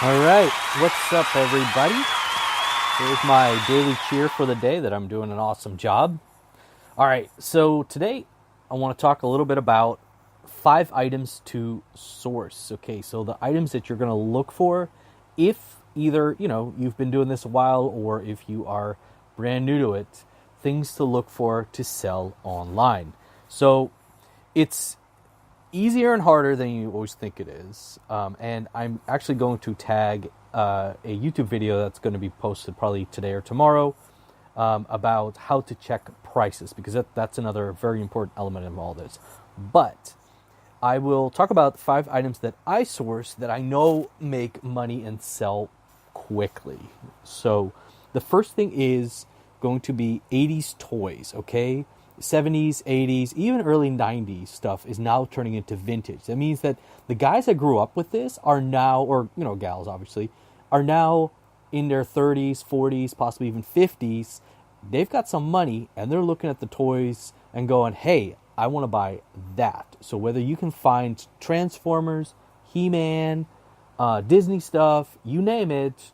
All right, what's up, everybody? Here's my daily cheer for the day that I'm doing an awesome job. All right, so today I want to talk a little bit about 5 items to source. Okay, so the items that you're going to look for if either, you've been doing this a while or if you are brand new to it, things to look for to sell online. So it's easier and harder than you always think it is. And I'm actually going to tag a YouTube video that's going to be posted probably today or tomorrow about how to check prices, because that's another very important element of all this. But I will talk about 5 items that I source that I know make money and sell quickly. So the first thing is going to be 80s toys, okay? 70s, 80s, even early 90s stuff is now turning into vintage. That means that the guys that grew up with this are now, or, gals obviously, are now in their 30s, 40s, possibly even 50s. They've got some money and they're looking at the toys and going, hey, I want to buy that. So whether you can find Transformers, He-Man, Disney stuff, you name it,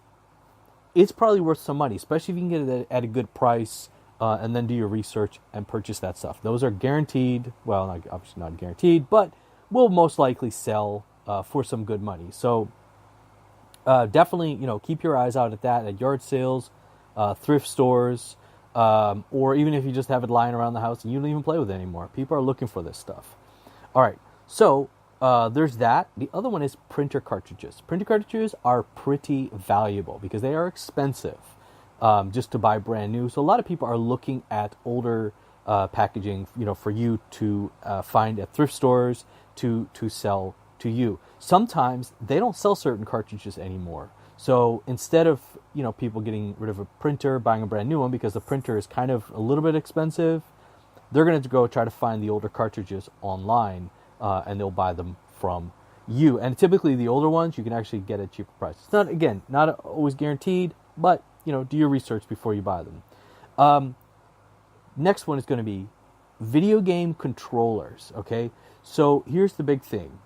it's probably worth some money, especially if you can get it at a good price, and then do your research and purchase that stuff. Those are guaranteed, well, obviously not guaranteed, but will most likely sell for some good money. So definitely, keep your eyes out at that, at yard sales, thrift stores, or even if you just have it lying around the house and you don't even play with it anymore. People are looking for this stuff. All right, so there's that. The other one is printer cartridges. Printer cartridges are pretty valuable because they are expensive just to buy brand new. So a lot of people are looking at older packaging, for you to find at thrift stores to sell to you. Sometimes they don't sell certain cartridges anymore. So instead of, people getting rid of a printer, buying a brand new one because the printer is kind of a little bit expensive, they're going to go try to find the older cartridges online, and they'll buy them from you. And typically the older ones you can actually get at cheaper prices. It's not, again, not always guaranteed, but, do your research before you buy them. Next one is going to be video game controllers, okay? So here's the big thing.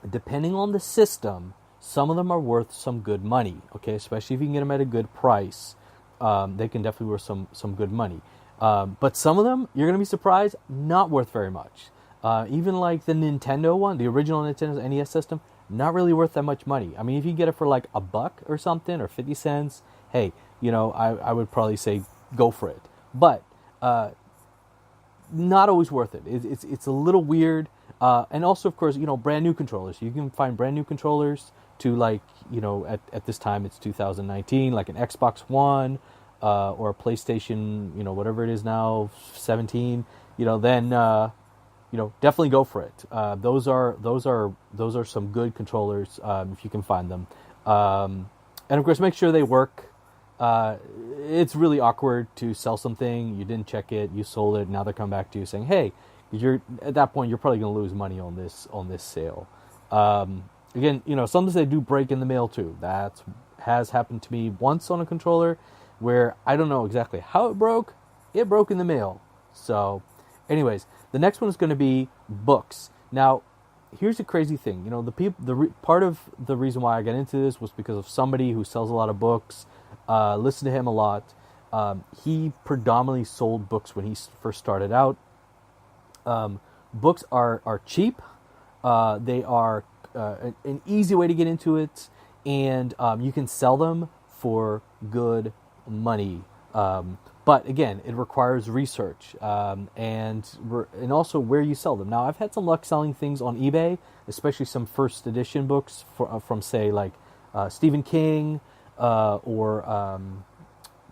Depending on the system, some of them are worth some good money, okay? Especially if you can get them at a good price, they can definitely worth some good money. But some of them, you're going to be surprised, not worth very much. Even like the Nintendo one, the original Nintendo NES system, not really worth that much money. I mean, if you get it for like $1 or something, or 50 cents, hey, I would probably say go for it. But not always worth it. It's a little weird. And also, of course, brand new controllers. You can find brand new controllers to, like, at this time it's 2019, like an Xbox One or a PlayStation, whatever it is now, 17. Then definitely go for it. Those are some good controllers if you can find them. And of course, make sure they work. It's really awkward to sell something, you didn't check it, you sold it, now they're coming back to you saying, hey, you're at that point you're probably going to lose money on this sale. Again, sometimes they do break in the mail too. That has happened to me once on a controller where I don't know exactly how it broke. It broke in the mail. So anyways, the next one is going to be books. Now, here's the crazy thing. Part of the reason why I got into this was because of somebody who sells a lot of books. Listen to him a lot. He predominantly sold books when he first started out. Books are cheap. They are an easy way to get into it, and you can sell them for good money. But again, it requires research and also where you sell them. Now, I've had some luck selling things on eBay, especially some first edition books from say like Stephen King or I'm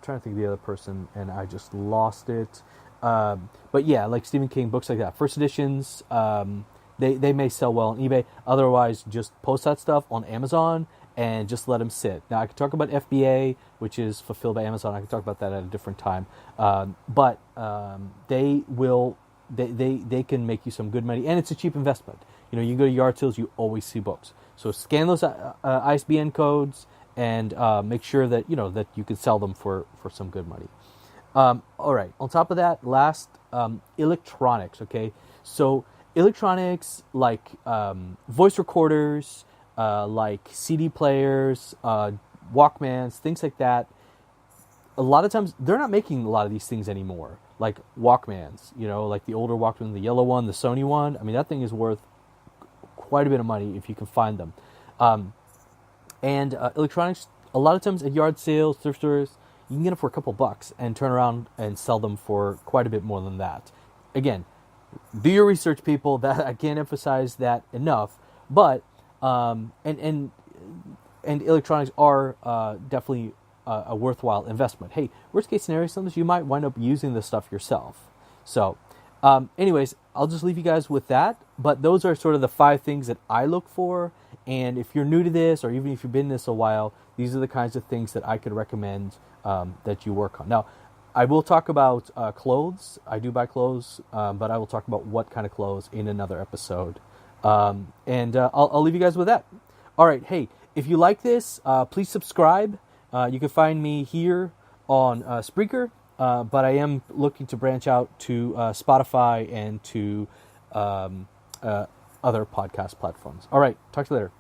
trying to think of the other person, and I just lost it. But yeah, like Stephen King, books like that, first editions. They may sell well on eBay. Otherwise, just post that stuff on Amazon and just let them sit. Now, I could talk about FBA, which is fulfilled by Amazon. I can talk about that at a different time. But they can make you some good money, and it's a cheap investment. You go to yard sales, you always see books. So scan those ISBN codes and make sure that that you can sell them for some good money. All right. On top of that, last, electronics. Okay, so electronics like voice recorders, like CD players, Walkmans, things like that. A lot of times they're not making a lot of these things anymore, like Walkmans, like the older Walkman, the yellow one, the Sony one. I mean, that thing is worth quite a bit of money if you can find them. And electronics, a lot of times at yard sales, thrift stores, you can get them for a couple bucks and turn around and sell them for quite a bit more than that. Again, do your research, people. That I can't emphasize that enough. But and electronics are definitely a worthwhile investment. Hey, worst case scenario, sometimes you might wind up using this stuff yourself. So, anyways, I'll just leave you guys with that. But those are sort of the 5 things that I look for. And if you're new to this, or even if you've been in this a while, these are the kinds of things that I could recommend that you work on. Now, I will talk about clothes. I do buy clothes, but I will talk about what kind of clothes in another episode. And I'll leave you guys with that. All right, hey, if you like this, please subscribe. You can find me here on Spreaker, but I am looking to branch out to Spotify and to other podcast platforms. All right, talk to you later.